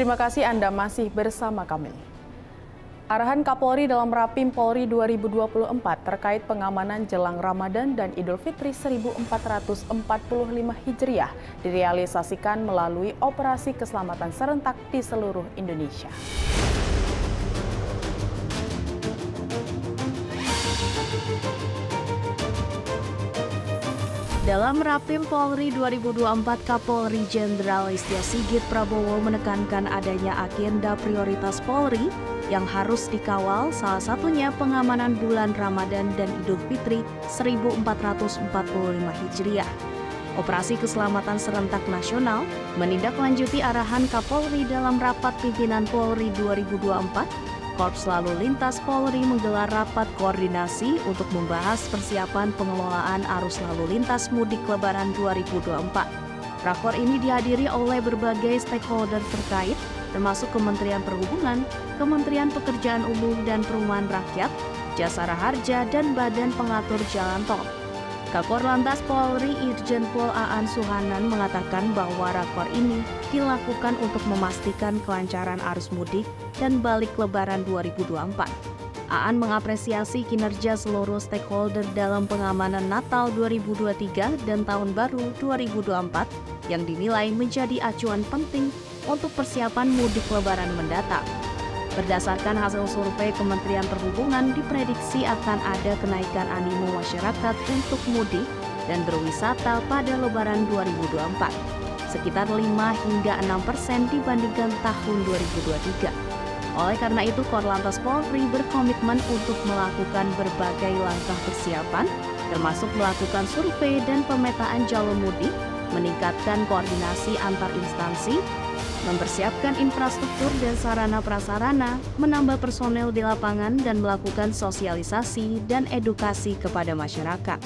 Terima kasih Anda masih bersama kami. Arahan Kapolri dalam Rapim Polri 2024 terkait pengamanan jelang Ramadan dan Idul Fitri 1445 Hijriah direalisasikan melalui operasi keselamatan serentak di seluruh Indonesia. Dalam Rapim Polri 2024, Kapolri Jenderal Listio Sigit Prabowo menekankan adanya agenda prioritas Polri yang harus dikawal, salah satunya pengamanan bulan Ramadan dan Idul Fitri 1445 Hijriah. Operasi Keselamatan Serentak Nasional menindaklanjuti arahan Kapolri dalam Rapat Pimpinan Polri 2024. Korps Lalu Lintas Polri menggelar rapat koordinasi untuk membahas persiapan pengelolaan arus lalu lintas mudik Lebaran 2024. Rakor ini dihadiri oleh berbagai stakeholder terkait, termasuk Kementerian Perhubungan, Kementerian Pekerjaan Umum dan Perumahan Rakyat, Jasara Harja, dan Badan Pengatur Jalan Tol. Kakor Lantas Polri Irjen Pol Aan Suhanan mengatakan bahwa rakor ini dilakukan untuk memastikan kelancaran arus mudik dan balik Lebaran 2024. Aan mengapresiasi kinerja seluruh stakeholder dalam pengamanan Natal 2023 dan Tahun Baru 2024 yang dinilai menjadi acuan penting untuk persiapan mudik Lebaran mendatang. Berdasarkan hasil survei Kementerian Perhubungan, diprediksi akan ada kenaikan animo masyarakat untuk mudik dan berwisata pada Lebaran 2024, sekitar 5 hingga 6% dibandingkan tahun 2023. Oleh karena itu, Korlantas Polri berkomitmen untuk melakukan berbagai langkah persiapan, termasuk melakukan survei dan pemetaan jalur mudik, meningkatkan koordinasi antar instansi, mempersiapkan infrastruktur dan sarana-prasarana, menambah personel di lapangan, dan melakukan sosialisasi dan edukasi kepada masyarakat.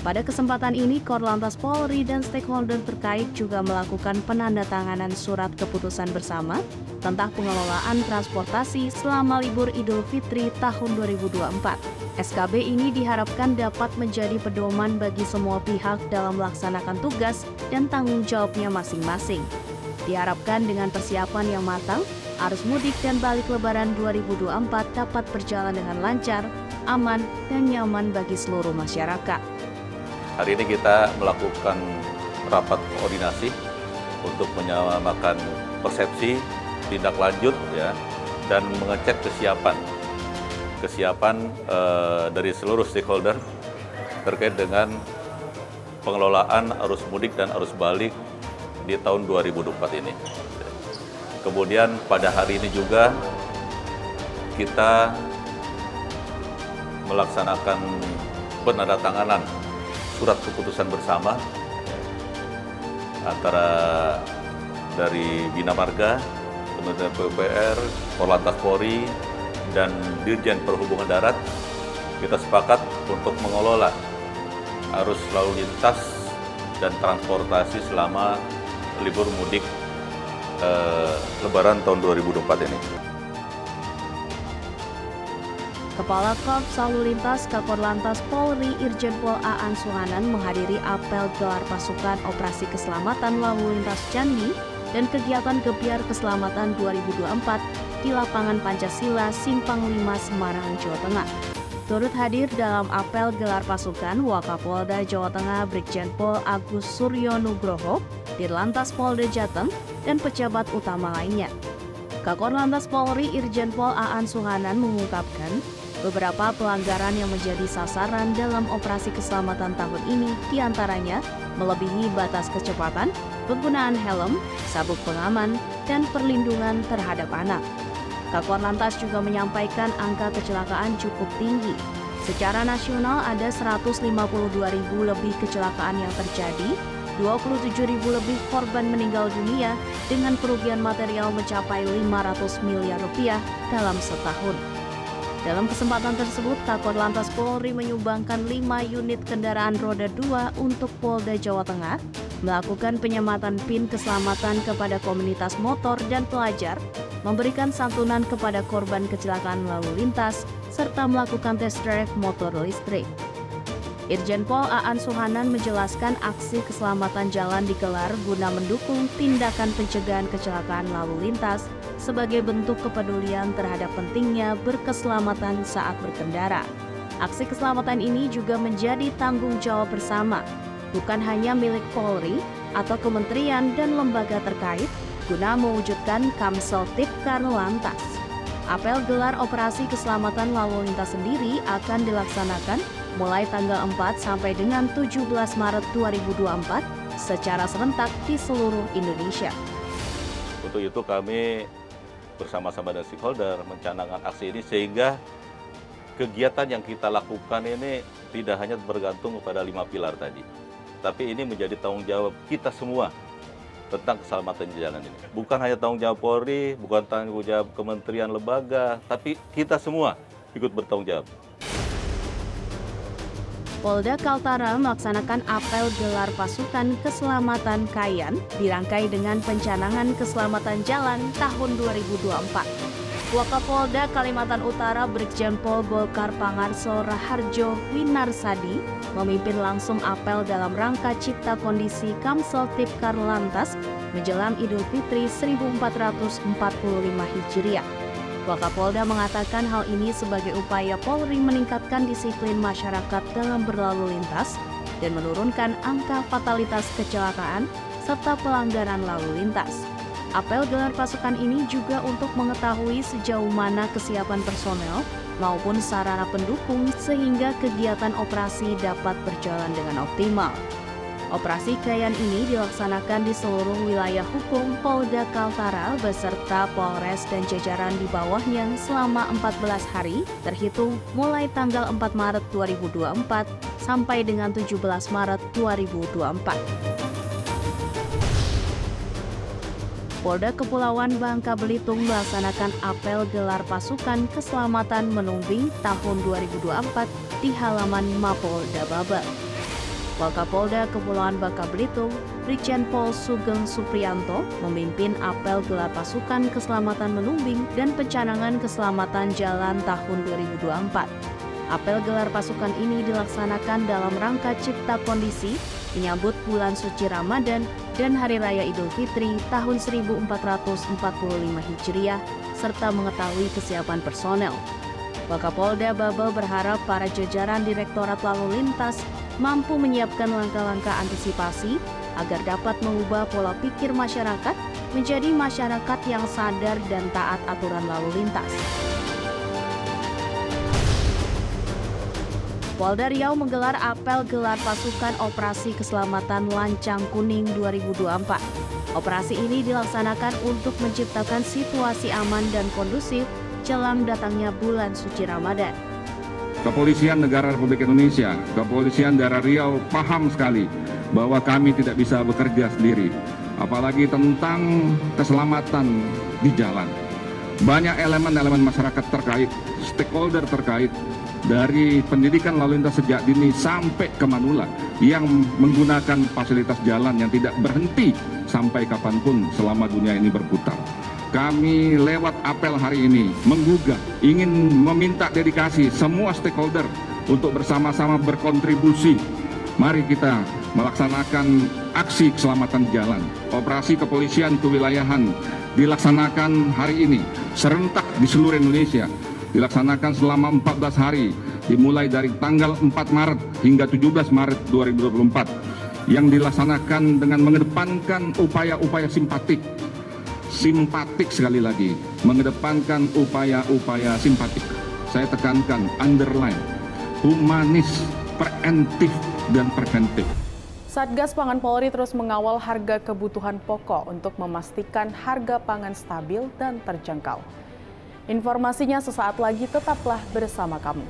Pada kesempatan ini, Korlantas Polri dan stakeholder terkait juga melakukan penandatanganan surat keputusan bersama tentang pengelolaan transportasi selama libur Idul Fitri tahun 2024. SKB ini diharapkan dapat menjadi pedoman bagi semua pihak dalam melaksanakan tugas dan tanggung jawabnya masing-masing. Diharapkan dengan persiapan yang matang, arus mudik dan balik Lebaran 2024 dapat berjalan dengan lancar, aman, dan nyaman bagi seluruh masyarakat. Hari ini kita melakukan rapat koordinasi untuk menyamakan persepsi, tindak lanjut, dan mengecek kesiapan dari seluruh stakeholder terkait dengan pengelolaan arus mudik dan arus balik di tahun 2024 ini. Kemudian pada hari ini juga kita melaksanakan penandatanganan surat keputusan bersama antara dari Bina Marga, Kementerian PUPR, Korlantas Polri, dan Dirjen Perhubungan Darat. Kita sepakat untuk mengelola arus lalu lintas dan transportasi selama libur mudik Lebaran tahun 2024 ini. Kepala Korps Lalu Lintas Kakor Lantas Polri Irjen Pol Aan Suhanan menghadiri apel gelar pasukan Operasi Keselamatan Lalu Lintas Jambi dan kegiatan Gebyar Keselamatan 2024 di Lapangan Pancasila, Simpang 5, Semarang, Jawa Tengah. Turut hadir dalam apel gelar pasukan Wakapolda Jawa Tengah Brigjen Pol Agus Suryo Nugroho, Dirlantas Polda Jateng, dan pejabat utama lainnya. Kakor Lantas Polri Irjen Pol Aan Suhanan mengungkapkan beberapa pelanggaran yang menjadi sasaran dalam operasi keselamatan tahun ini diantaranya melebihi batas kecepatan, penggunaan helm, sabuk pengaman, dan perlindungan terhadap anak. Kakor Lantas juga menyampaikan angka kecelakaan cukup tinggi. Secara nasional ada 152.000 lebih kecelakaan yang terjadi, 27.000 lebih korban meninggal dunia dengan kerugian material mencapai 500 miliar rupiah dalam setahun. Dalam kesempatan tersebut, Kakor Lantas Polri menyumbangkan 5 unit kendaraan roda 2 untuk Polda Jawa Tengah, melakukan penyematan PIN keselamatan kepada komunitas motor dan pelajar, memberikan santunan kepada korban kecelakaan lalu lintas, serta melakukan test drive motor listrik. Irjen Pol Aan Suhanan menjelaskan aksi keselamatan jalan digelar guna mendukung tindakan pencegahan kecelakaan lalu lintas sebagai bentuk kepedulian terhadap pentingnya berkeselamatan saat berkendara. Aksi keselamatan ini juga menjadi tanggung jawab bersama, bukan hanya milik Polri atau kementerian dan lembaga terkait, guna mewujudkan Kamseltib Karlantas. Apel gelar operasi keselamatan lalu lintas sendiri akan dilaksanakan mulai tanggal 4 sampai dengan 17 Maret 2024 secara serentak di seluruh Indonesia. Untuk itu kami bersama-sama dengan stakeholder mencanangkan aksi ini sehingga kegiatan yang kita lakukan ini tidak hanya bergantung kepada 5 pilar tadi, tapi ini menjadi tanggung jawab kita semua tentang keselamatan di jalan ini. Bukan hanya tanggung jawab Polri, bukan tanggung jawab kementerian lembaga, tapi kita semua ikut bertanggung jawab. Polda Kaltara melaksanakan apel gelar pasukan keselamatan Kayan dirangkai dengan pencanangan keselamatan jalan tahun 2024. Wakapolda Kalimantan Utara Brigjen Pol Golkar Pangarso Raharjo Winarsadi memimpin langsung apel dalam rangka cipta kondisi Kamseltib Karlantas menjelang Idul Fitri 1445 Hijriah. Wakapolda mengatakan hal ini sebagai upaya Polri meningkatkan disiplin masyarakat dalam berlalu lintas dan menurunkan angka fatalitas kecelakaan serta pelanggaran lalu lintas. Apel gelar pasukan ini juga untuk mengetahui sejauh mana kesiapan personel maupun sarana pendukung sehingga kegiatan operasi dapat berjalan dengan optimal. Operasi Kayan ini dilaksanakan di seluruh wilayah hukum Polda Kaltara beserta Polres dan jajaran di bawahnya selama 14 hari terhitung mulai tanggal 4 Maret 2024 sampai dengan 17 Maret 2024. Polda Kepulauan Bangka Belitung melaksanakan apel gelar pasukan keselamatan Menumbing tahun 2024 di halaman Mapolda Babel. Wakapolda Kepulauan Bangka Belitung, Brigjen Pol Sugeng Supriyanto memimpin apel gelar pasukan keselamatan Menumbing dan pencanangan keselamatan jalan tahun 2024. Apel gelar pasukan ini dilaksanakan dalam rangka cipta kondisi menyambut bulan suci Ramadan dan Hari Raya Idul Fitri tahun 1445 Hijriah serta mengetahui kesiapan personel. Wakapolda Babel berharap para jajaran Direktorat Lalu Lintas mampu menyiapkan langkah-langkah antisipasi agar dapat mengubah pola pikir masyarakat menjadi masyarakat yang sadar dan taat aturan lalu lintas. Polda Riau menggelar apel gelar pasukan Operasi Keselamatan Lancang Kuning 2024. Operasi ini dilaksanakan untuk menciptakan situasi aman dan kondusif jelang datangnya bulan suci Ramadan. Kepolisian Negara Republik Indonesia, Kepolisian Daerah Riau paham sekali bahwa kami tidak bisa bekerja sendiri, apalagi tentang keselamatan di jalan. Banyak elemen-elemen masyarakat terkait, stakeholder terkait, dari pendidikan lalu lintas sejak dini sampai ke manula yang menggunakan fasilitas jalan yang tidak berhenti sampai kapanpun selama dunia ini berputar. Kami lewat apel hari ini menggugah, ingin meminta dedikasi semua stakeholder untuk bersama-sama berkontribusi. Mari kita melaksanakan aksi keselamatan jalan. Operasi kepolisian kewilayahan dilaksanakan hari ini serentak di seluruh Indonesia. Dilaksanakan selama 14 hari, dimulai dari tanggal 4 Maret hingga 17 Maret 2024, yang dilaksanakan dengan mengedepankan upaya-upaya simpatik sekali lagi, mengedepankan upaya-upaya simpatik. Saya tekankan, underline, humanis, preventif, dan preventif. Satgas Pangan Polri terus mengawal harga kebutuhan pokok untuk memastikan harga pangan stabil dan terjangkau. Informasinya sesaat lagi, tetaplah bersama kami.